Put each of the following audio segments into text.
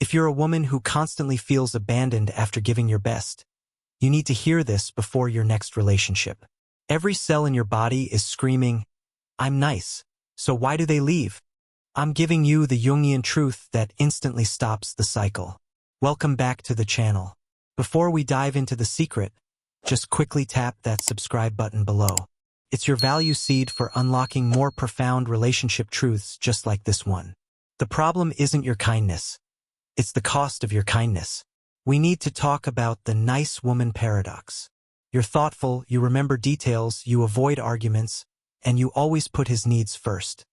If you're a woman who constantly feels abandoned after giving your best, you need to hear this before your next relationship. Every cell in your body is screaming, "I'm nice, so why do they leave?" I'm giving you the Jungian truth that instantly stops the cycle. Welcome back to the channel. Before we dive into the secret, just quickly tap that subscribe button below. It's your value seed for unlocking more profound relationship truths just like this one. The problem isn't your kindness. It's the cost of your kindness. We need to talk about the nice woman paradox. You're thoughtful, you remember details, you avoid arguments, and you always put his needs first.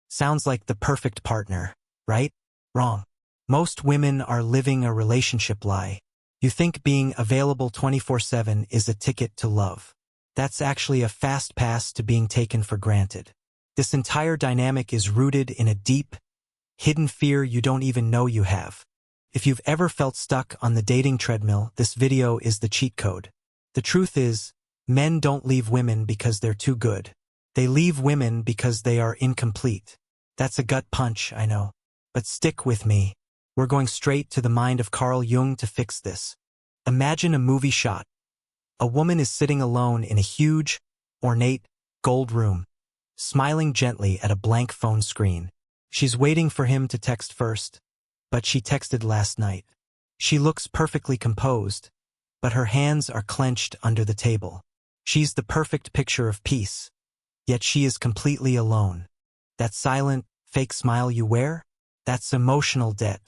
Sounds like the perfect partner, right? Wrong. Most women are living a relationship lie. You think being available 24/7 is a ticket to love. That's actually a fast pass to being taken for granted. This entire dynamic is rooted in a deep, hidden fear you don't even know you have. If you've ever felt stuck on the dating treadmill, this video is the cheat code. The truth is, men don't leave women because they're too good. They leave women because they are incomplete. That's a gut punch, I know. But stick with me. We're going straight to the mind of Carl Jung to fix this. Imagine a movie shot. A woman is sitting alone in a huge, ornate, gold room, smiling gently at a blank phone screen. She's waiting for him to text first, but she texted last night. She looks perfectly composed, but her hands are clenched under the table. She's the perfect picture of peace, yet she is completely alone. That silent, fake smile you wear? That's emotional debt.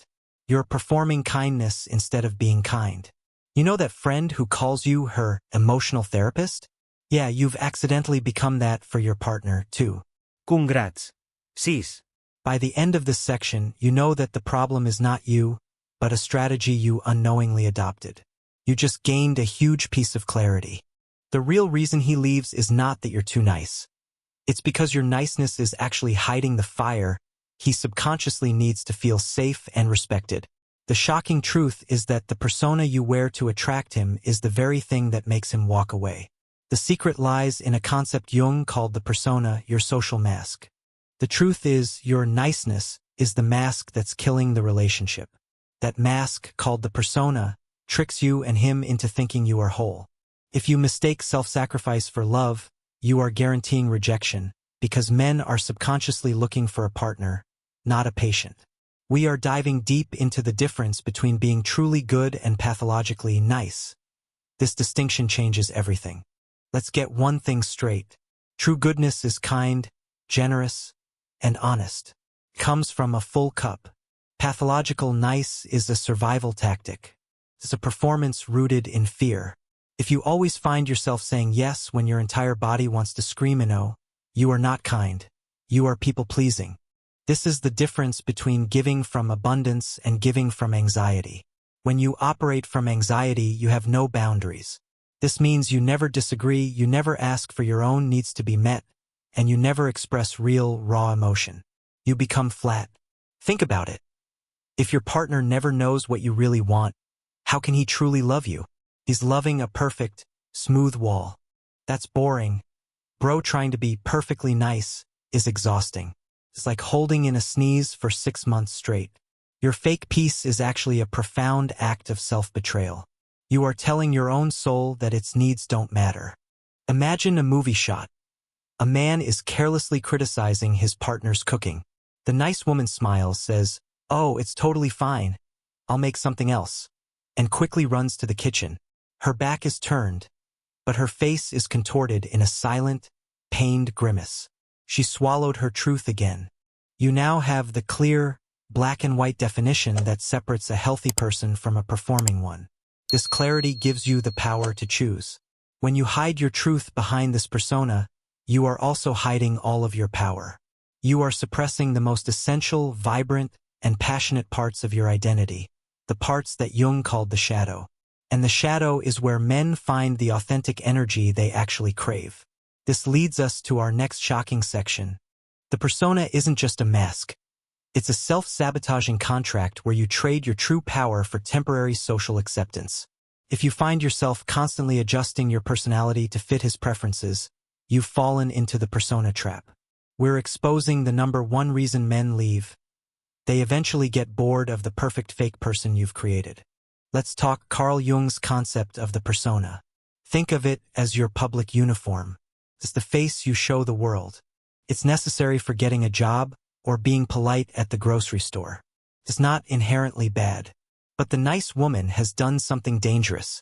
You're performing kindness instead of being kind. You know that friend who calls you her emotional therapist? Yeah, you've accidentally become that for your partner, too. Congrats, sis. By the end of this section, you know that the problem is not you, but a strategy you unknowingly adopted. You just gained a huge piece of clarity. The real reason he leaves is not that you're too nice. It's because your niceness is actually hiding the fire he subconsciously needs to feel safe and respected. The shocking truth is that the persona you wear to attract him is the very thing that makes him walk away. The secret lies in a concept Jung called the persona, your social mask. The truth is, your niceness is the mask that's killing the relationship. That mask, called the persona, tricks you and him into thinking you are whole. If you mistake self-sacrifice for love, you are guaranteeing rejection, because men are subconsciously looking for a partner, not a patient. We are diving deep into the difference between being truly good and pathologically nice. This distinction changes everything. Let's get one thing straight. True goodness is kind, generous, and honest. It comes from a full cup. Pathological nice is a survival tactic. It's a performance rooted in fear. If you always find yourself saying yes when your entire body wants to scream no, you are not kind. You are people-pleasing. This is the difference between giving from abundance and giving from anxiety. When you operate from anxiety, you have no boundaries. This means you never disagree, you never ask for your own needs to be met, and you never express real, raw emotion. You become flat. Think about it. If your partner never knows what you really want, how can he truly love you? He's loving a perfect, smooth wall. That's boring. Bro, trying to be perfectly nice is exhausting. It's like holding in a sneeze for 6 months straight. Your fake peace is actually a profound act of self-betrayal. You are telling your own soul that its needs don't matter. Imagine a movie shot. A man is carelessly criticizing his partner's cooking. The nice woman smiles, says, "Oh, it's totally fine. I'll make something else," and quickly runs to the kitchen. Her back is turned, but her face is contorted in a silent, pained grimace. She swallowed her truth again. You now have the clear, black and white definition that separates a healthy person from a performing one. This clarity gives you the power to choose. When you hide your truth behind this persona, you are also hiding all of your power. You are suppressing the most essential, vibrant, and passionate parts of your identity, the parts that Jung called the shadow. And the shadow is where men find the authentic energy they actually crave. This leads us to our next shocking section. The persona isn't just a mask. It's a self-sabotaging contract where you trade your true power for temporary social acceptance. If you find yourself constantly adjusting your personality to fit his preferences, you've fallen into the persona trap. We're exposing the #1 reason men leave. They eventually get bored of the perfect fake person you've created. Let's talk Carl Jung's concept of the persona. Think of it as your public uniform. It's the face you show the world. It's necessary for getting a job or being polite at the grocery store. It's not inherently bad. But the nice woman has done something dangerous.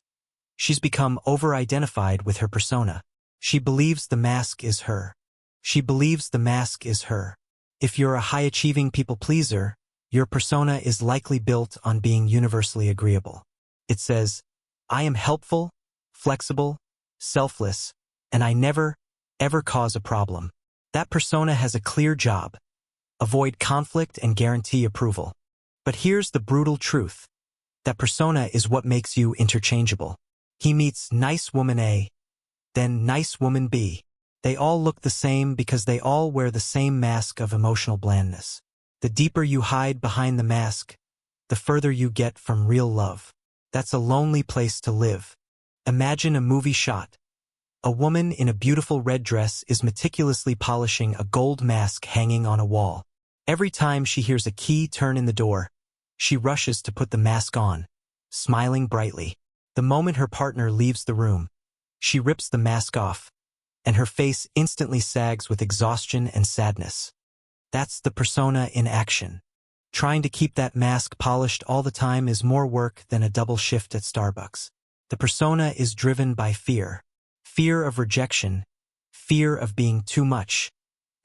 She's become over-identified with her persona. She believes the mask is her. She believes the mask is her. If you're a high-achieving people-pleaser, your persona is likely built on being universally agreeable. It says, I am helpful, flexible, selfless, and I never, ever cause a problem. That persona has a clear job: avoid conflict and guarantee approval. But here's the brutal truth. That persona is what makes you interchangeable. He meets nice woman A, then nice woman B. They all look the same because they all wear the same mask of emotional blandness. The deeper you hide behind the mask, the further you get from real love. That's a lonely place to live. Imagine a movie shot. A woman in a beautiful red dress is meticulously polishing a gold mask hanging on a wall. Every time she hears a key turn in the door, she rushes to put the mask on, smiling brightly. The moment her partner leaves the room, she rips the mask off, and her face instantly sags with exhaustion and sadness. That's the persona in action. Trying to keep that mask polished all the time is more work than a double shift at Starbucks. The persona is driven by fear. Fear of rejection, fear of being too much,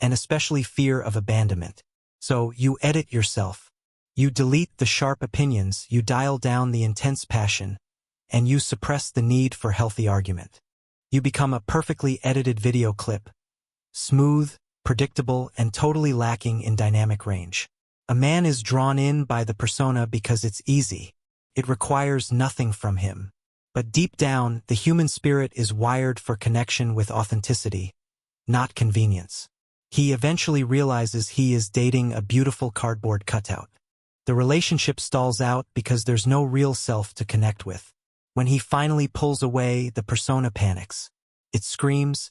and especially fear of abandonment. So you edit yourself. You delete the sharp opinions, you dial down the intense passion, and you suppress the need for healthy argument. You become a perfectly edited video clip, smooth, predictable, and totally lacking in dynamic range. A man is drawn in by the persona because it's easy. It requires nothing from him. But deep down, the human spirit is wired for connection with authenticity, not convenience. He eventually realizes he is dating a beautiful cardboard cutout. The relationship stalls out because there's no real self to connect with. When he finally pulls away, the persona panics. It screams,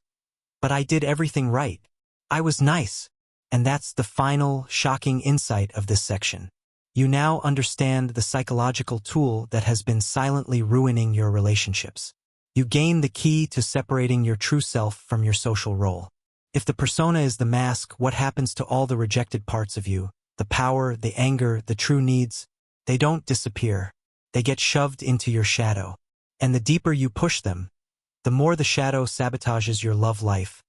"But I did everything right. I was nice." And that's the final, shocking insight of this section. You now understand the psychological tool that has been silently ruining your relationships. You gain the key to separating your true self from your social role. If the persona is the mask, what happens to all the rejected parts of you? The power, the anger, the true needs, they don't disappear. They get shoved into your shadow. And the deeper you push them, the more the shadow sabotages your love life,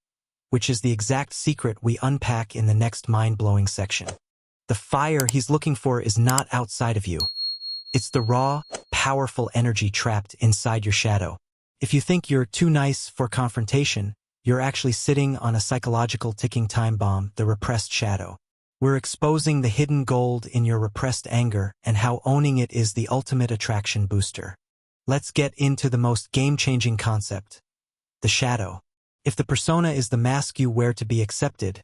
which is the exact secret we unpack in the next mind-blowing section. The fire he's looking for is not outside of you. It's the raw, powerful energy trapped inside your shadow. If you think you're too nice for confrontation, you're actually sitting on a psychological ticking time bomb, the repressed shadow. We're exposing the hidden gold in your repressed anger and how owning it is the ultimate attraction booster. Let's get into the most game-changing concept, the shadow. If the persona is the mask you wear to be accepted,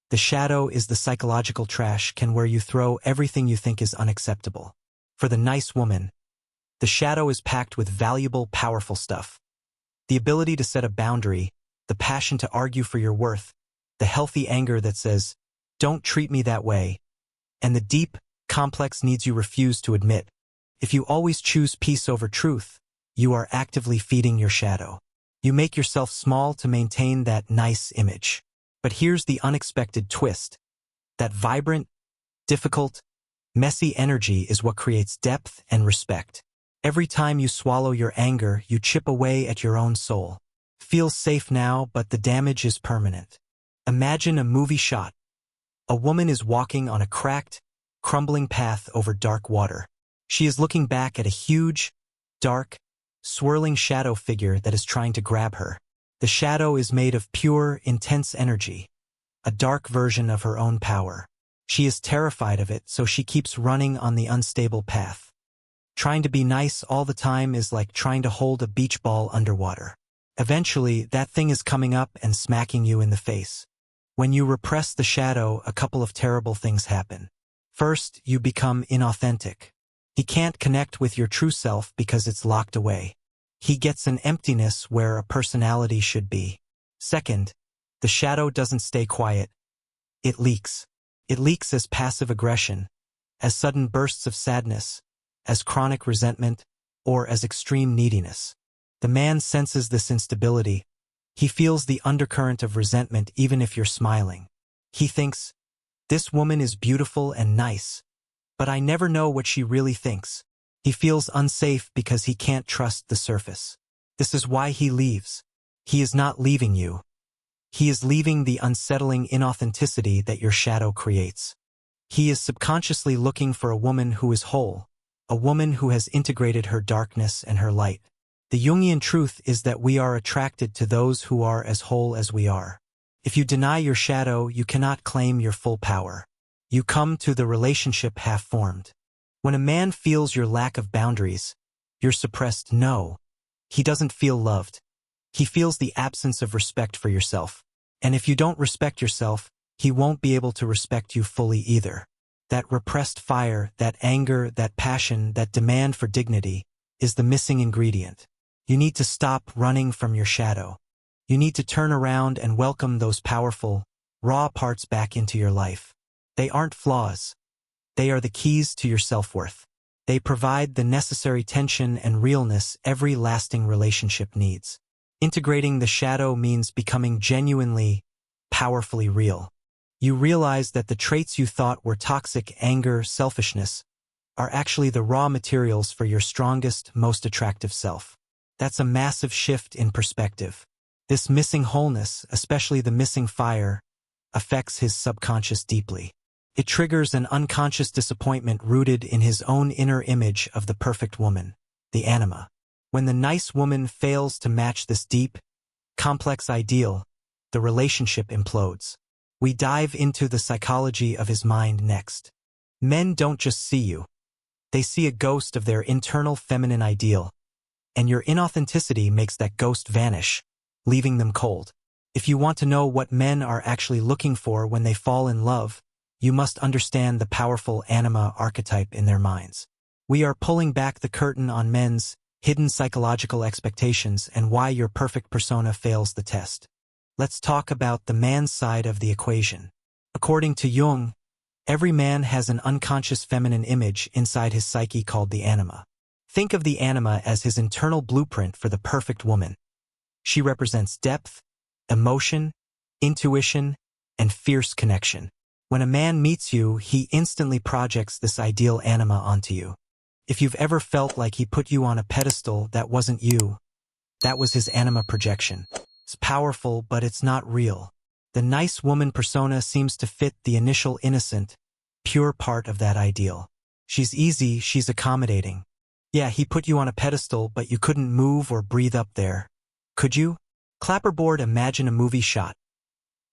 the shadow is the psychological trash can where you throw everything you think is unacceptable. For the nice woman, the shadow is packed with valuable, powerful stuff. The ability to set a boundary, the passion to argue for your worth, the healthy anger that says, "Don't treat me that way," and the deep, complex needs you refuse to admit. If you always choose peace over truth, you are actively feeding your shadow. You make yourself small to maintain that nice image. But here's the unexpected twist. That vibrant, difficult, messy energy is what creates depth and respect. Every time you swallow your anger, you chip away at your own soul. Feels safe now, but the damage is permanent. Imagine a movie shot. A woman is walking on a cracked, crumbling path over dark water. She is looking back at a huge, dark, swirling shadow figure that is trying to grab her. The shadow is made of pure, intense energy, a dark version of her own power. She is terrified of it, so she keeps running on the unstable path. Trying to be nice all the time is like trying to hold a beach ball underwater. Eventually, that thing is coming up and smacking you in the face. When you repress the shadow, a couple of terrible things happen. First, you become inauthentic. He can't connect with your true self because it's locked away. He gets an emptiness where a personality should be. Second, the shadow doesn't stay quiet. It leaks. It leaks as passive aggression, as sudden bursts of sadness, as chronic resentment, or as extreme neediness. The man senses this instability. He feels the undercurrent of resentment even if you're smiling. He thinks, "This woman is beautiful and nice, but I never know what she really thinks." He feels unsafe because he can't trust the surface. This is why he leaves. He is not leaving you. He is leaving the unsettling inauthenticity that your shadow creates. He is subconsciously looking for a woman who is whole, a woman who has integrated her darkness and her light. The Jungian truth is that we are attracted to those who are as whole as we are. If you deny your shadow, you cannot claim your full power. You come to the relationship half-formed. When a man feels your lack of boundaries, your suppressed no, he doesn't feel loved. He feels the absence of respect for yourself. And if you don't respect yourself, he won't be able to respect you fully either. That repressed fire, that anger, that passion, that demand for dignity is the missing ingredient. You need to stop running from your shadow. You need to turn around and welcome those powerful, raw parts back into your life. They aren't flaws. They are the keys to your self-worth. They provide the necessary tension and realness every lasting relationship needs. Integrating the shadow means becoming genuinely, powerfully real. You realize that the traits you thought were toxic, anger, selfishness, are actually the raw materials for your strongest, most attractive self. That's a massive shift in perspective. This missing wholeness, especially the missing fire, affects his subconscious deeply. It triggers an unconscious disappointment rooted in his own inner image of the perfect woman, the Anima. When the nice woman fails to match this deep, complex ideal, the relationship implodes. We dive into the psychology of his mind next. Men don't just see you. They see a ghost of their internal feminine ideal, and your inauthenticity makes that ghost vanish, leaving them cold. If you want to know what men are actually looking for when they fall in love, you must understand the powerful Anima archetype in their minds. We are pulling back the curtain on men's hidden psychological expectations and why your perfect persona fails the test. Let's talk about the man's side of the equation. According to Jung, every man has an unconscious feminine image inside his psyche called the Anima. Think of the Anima as his internal blueprint for the perfect woman. She represents depth, emotion, intuition, and fierce connection. When a man meets you, he instantly projects this ideal Anima onto you. If you've ever felt like he put you on a pedestal that wasn't you, that was his Anima projection. It's powerful, but it's not real. The nice woman persona seems to fit the initial innocent, pure part of that ideal. She's easy, she's accommodating. Yeah, he put you on a pedestal, but you couldn't move or breathe up there. Could you? Clapperboard, imagine a movie shot.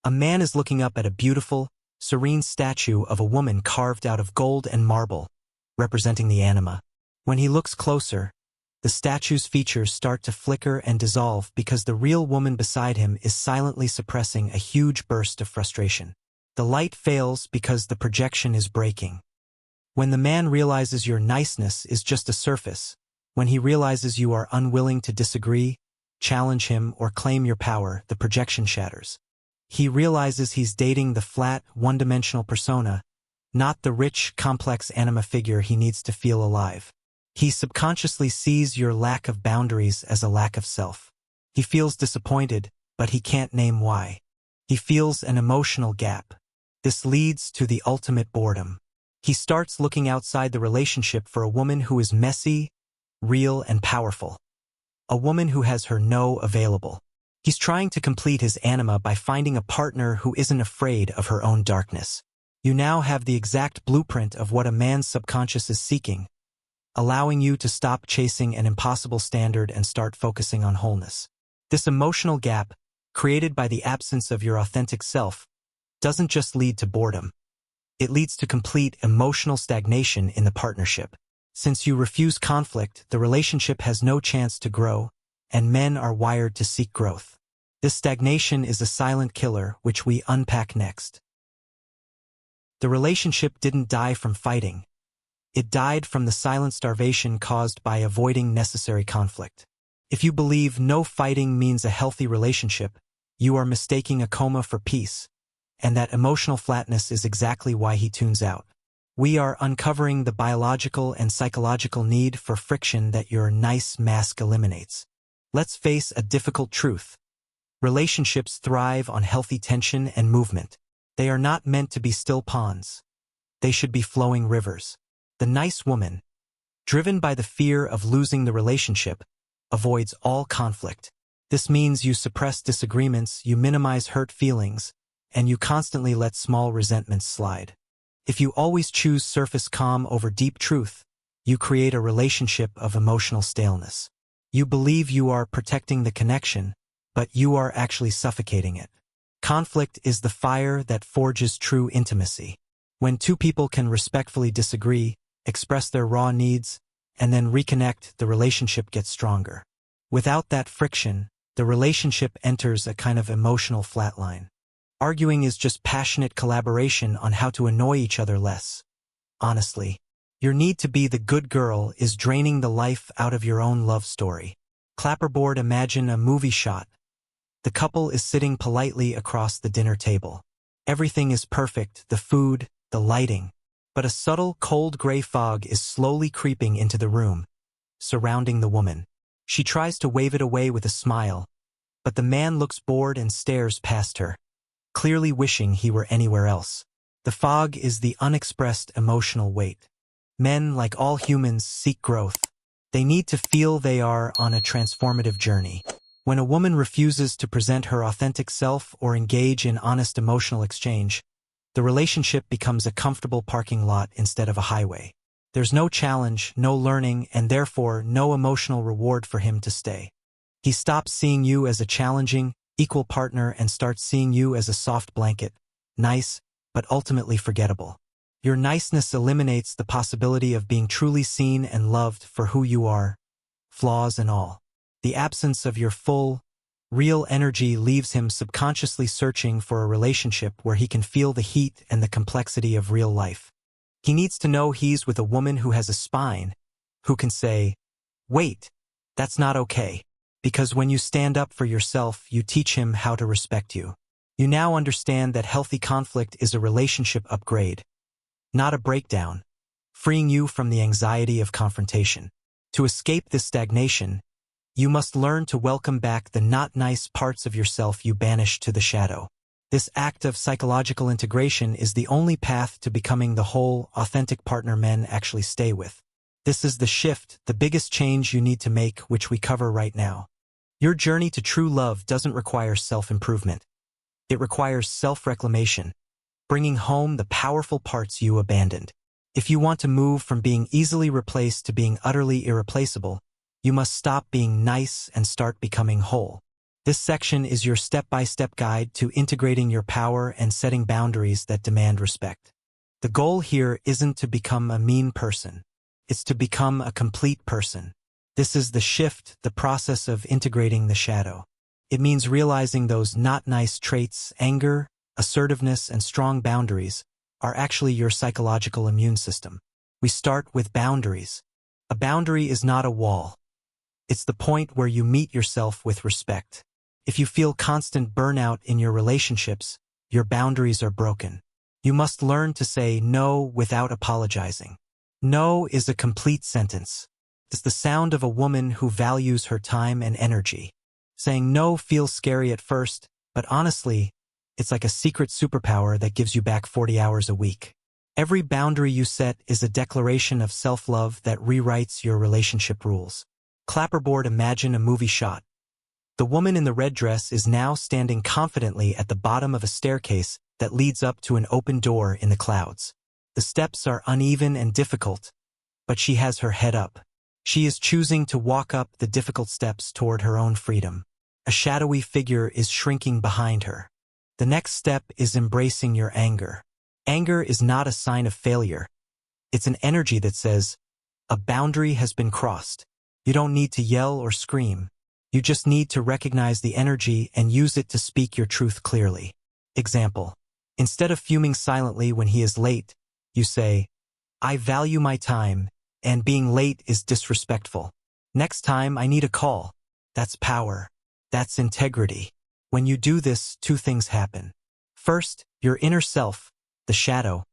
A man is looking up at a beautiful, serene statue of a woman carved out of gold and marble, representing the Anima. When he looks closer, the statue's features start to flicker and dissolve because the real woman beside him is silently suppressing a huge burst of frustration. The light fails because the projection is breaking. When the man realizes your niceness is just a surface, when he realizes you are unwilling to disagree, challenge him, or claim your power, the projection shatters. He realizes he's dating the flat, one-dimensional persona, not the rich, complex Anima figure he needs to feel alive. He subconsciously sees your lack of boundaries as a lack of self. He feels disappointed, but he can't name why. He feels an emotional gap. This leads to the ultimate boredom. He starts looking outside the relationship for a woman who is messy, real, and powerful. A woman who has her no available. He's trying to complete his Anima by finding a partner who isn't afraid of her own darkness. You now have the exact blueprint of what a man's subconscious is seeking, allowing you to stop chasing an impossible standard and start focusing on wholeness. This emotional gap, created by the absence of your authentic self, doesn't just lead to boredom. It leads to complete emotional stagnation in the partnership. Since you refuse conflict, the relationship has no chance to grow, and men are wired to seek growth. This stagnation is a silent killer, which we unpack next. The relationship didn't die from fighting. It died from the silent starvation caused by avoiding necessary conflict. If you believe no fighting means a healthy relationship, you are mistaking a coma for peace, and that emotional flatness is exactly why he tunes out. We are uncovering the biological and psychological need for friction that your nice mask eliminates. Let's face a difficult truth. Relationships thrive on healthy tension and movement. They are not meant to be still ponds. They should be flowing rivers. The nice woman, driven by the fear of losing the relationship, avoids all conflict. This means you suppress disagreements, you minimize hurt feelings, and you constantly let small resentments slide. If you always choose surface calm over deep truth, you create a relationship of emotional staleness. You believe you are protecting the connection, but you are actually suffocating it. Conflict is the fire that forges true intimacy. When two people can respectfully disagree, express their raw needs, and then reconnect, the relationship gets stronger. Without that friction, the relationship enters a kind of emotional flatline. Arguing is just passionate collaboration on how to annoy each other less. Honestly, your need to be the good girl is draining the life out of your own love story. Clapperboard, imagine a movie shot. The couple is sitting politely across the dinner table. Everything is perfect, the food, the lighting. But a subtle, cold gray fog is slowly creeping into the room, surrounding the woman. She tries to wave it away with a smile, but the man looks bored and stares past her, clearly wishing he were anywhere else. The fog is the unexpressed emotional weight. Men, like all humans, seek growth. They need to feel they are on a transformative journey. When a woman refuses to present her authentic self or engage in honest emotional exchange, the relationship becomes a comfortable parking lot instead of a highway. There's no challenge, no learning, and therefore no emotional reward for him to stay. He stops seeing you as a challenging, equal partner and starts seeing you as a soft blanket, nice, but ultimately forgettable. Your niceness eliminates the possibility of being truly seen and loved for who you are, flaws and all. The absence of your full, real energy leaves him subconsciously searching for a relationship where he can feel the heat and the complexity of real life. He needs to know he's with a woman who has a spine, who can say, "Wait, that's not okay." Because when you stand up for yourself, you teach him how to respect you. You now understand that healthy conflict is a relationship upgrade, not a breakdown, freeing you from the anxiety of confrontation. To escape this stagnation, you must learn to welcome back the not nice parts of yourself you banished to the shadow. This act of psychological integration is the only path to becoming the whole, authentic partner men actually stay with. This is the shift, the biggest change you need to make, which we cover right now. Your journey to true love doesn't require self-improvement. It requires self-reclamation, bringing home the powerful parts you abandoned. If you want to move from being easily replaced to being utterly irreplaceable, you must stop being nice and start becoming whole. This section is your step-by-step guide to integrating your power and setting boundaries that demand respect. The goal here isn't to become a mean person. It's to become a complete person. This is the shift, the process of integrating the shadow. It means realizing those not nice traits, anger, assertiveness, and strong boundaries, are actually your psychological immune system. We start with boundaries. A boundary is not a wall. It's the point where you meet yourself with respect. If you feel constant burnout in your relationships, your boundaries are broken. You must learn to say no without apologizing. No is a complete sentence. It's the sound of a woman who values her time and energy. Saying no feels scary at first, but honestly, it's like a secret superpower that gives you back 40 hours a week. Every boundary you set is a declaration of self-love that rewrites your relationship rules. Clapperboard, imagine a movie shot. The woman in the red dress is now standing confidently at the bottom of a staircase that leads up to an open door in the clouds. The steps are uneven and difficult, but she has her head up. She is choosing to walk up the difficult steps toward her own freedom. A shadowy figure is shrinking behind her. The next step is embracing your anger. Anger is not a sign of failure. It's an energy that says, a boundary has been crossed. You don't need to yell or scream. You just need to recognize the energy and use it to speak your truth clearly. Example. Instead of fuming silently when he is late, you say, "I value my time, and being late is disrespectful. Next time I need a call." That's power. That's integrity. When you do this, two things happen. First, your inner self, the shadow,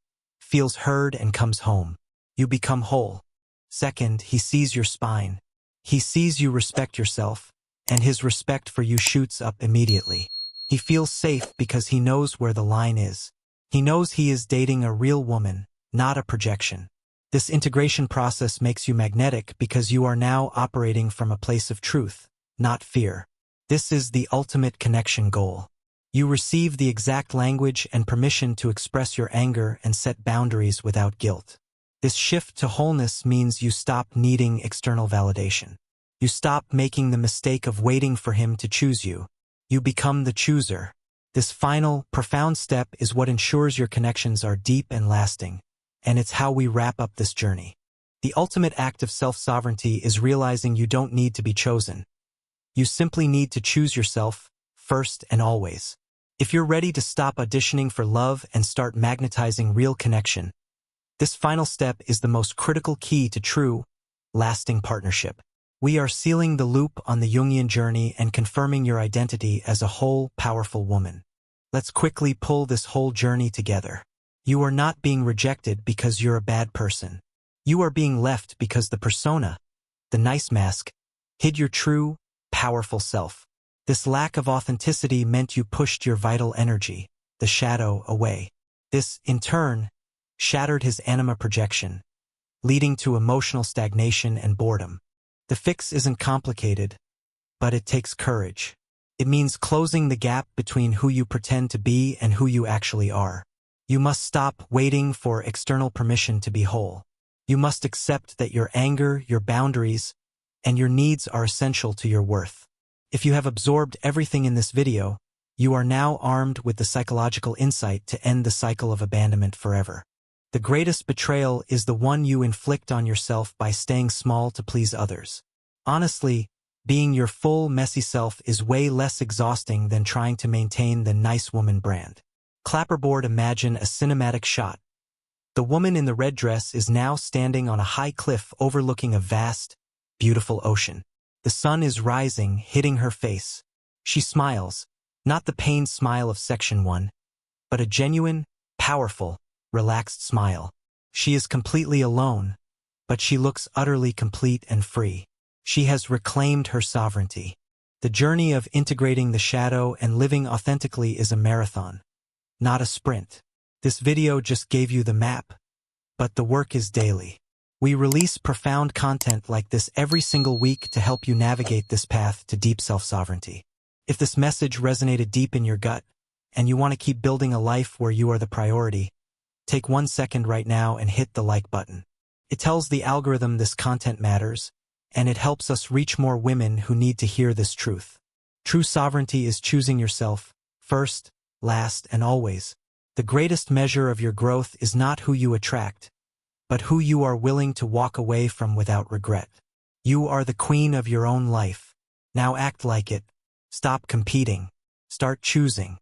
feels heard and comes home. You become whole. Second, he sees your spine. He sees you respect yourself, and his respect for you shoots up immediately. He feels safe because he knows where the line is. He knows he is dating a real woman, not a projection. This integration process makes you magnetic because you are now operating from a place of truth, not fear. This is the ultimate connection goal. You receive the exact language and permission to express your anger and set boundaries without guilt. This shift to wholeness means you stop needing external validation. You stop making the mistake of waiting for him to choose you. You become the chooser. This final, profound step is what ensures your connections are deep and lasting, and it's how we wrap up this journey. The ultimate act of self-sovereignty is realizing you don't need to be chosen. You simply need to choose yourself, first and always. If you're ready to stop auditioning for love and start magnetizing real connection, this final step is the most critical key to true, lasting partnership. We are sealing the loop on the Jungian journey and confirming your identity as a whole, powerful woman. Let's quickly pull this whole journey together. You are not being rejected because you're a bad person. You are being left because the persona, the nice mask, hid your true, powerful self. This lack of authenticity meant you pushed your vital energy, the shadow, away. This, in turn, shattered his anima projection, leading to emotional stagnation and boredom. The fix isn't complicated, but it takes courage. It means closing the gap between who you pretend to be and who you actually are. You must stop waiting for external permission to be whole. You must accept that your anger, your boundaries, and your needs are essential to your worth. If you have absorbed everything in this video, you are now armed with the psychological insight to end the cycle of abandonment forever. The greatest betrayal is the one you inflict on yourself by staying small to please others. Honestly, being your full, messy self is way less exhausting than trying to maintain the nice woman brand. Clapperboard, imagine a cinematic shot. The woman in the red dress is now standing on a high cliff overlooking a vast, beautiful ocean. The sun is rising, hitting her face. She smiles, not the pained smile of Section 1, but a genuine, powerful, relaxed smile. She is completely alone, but she looks utterly complete and free. She has reclaimed her sovereignty. The journey of integrating the shadow and living authentically is a marathon, not a sprint. This video just gave you the map, but the work is daily. We release profound content like this every single week to help you navigate this path to deep self-sovereignty. If this message resonated deep in your gut, and you want to keep building a life where you are the priority, take 1 second right now and hit the like button. It tells the algorithm this content matters, and it helps us reach more women who need to hear this truth. True sovereignty is choosing yourself, first, last, and always. The greatest measure of your growth is not who you attract, but who you are willing to walk away from without regret. You are the queen of your own life. Now act like it. Stop competing. Start choosing.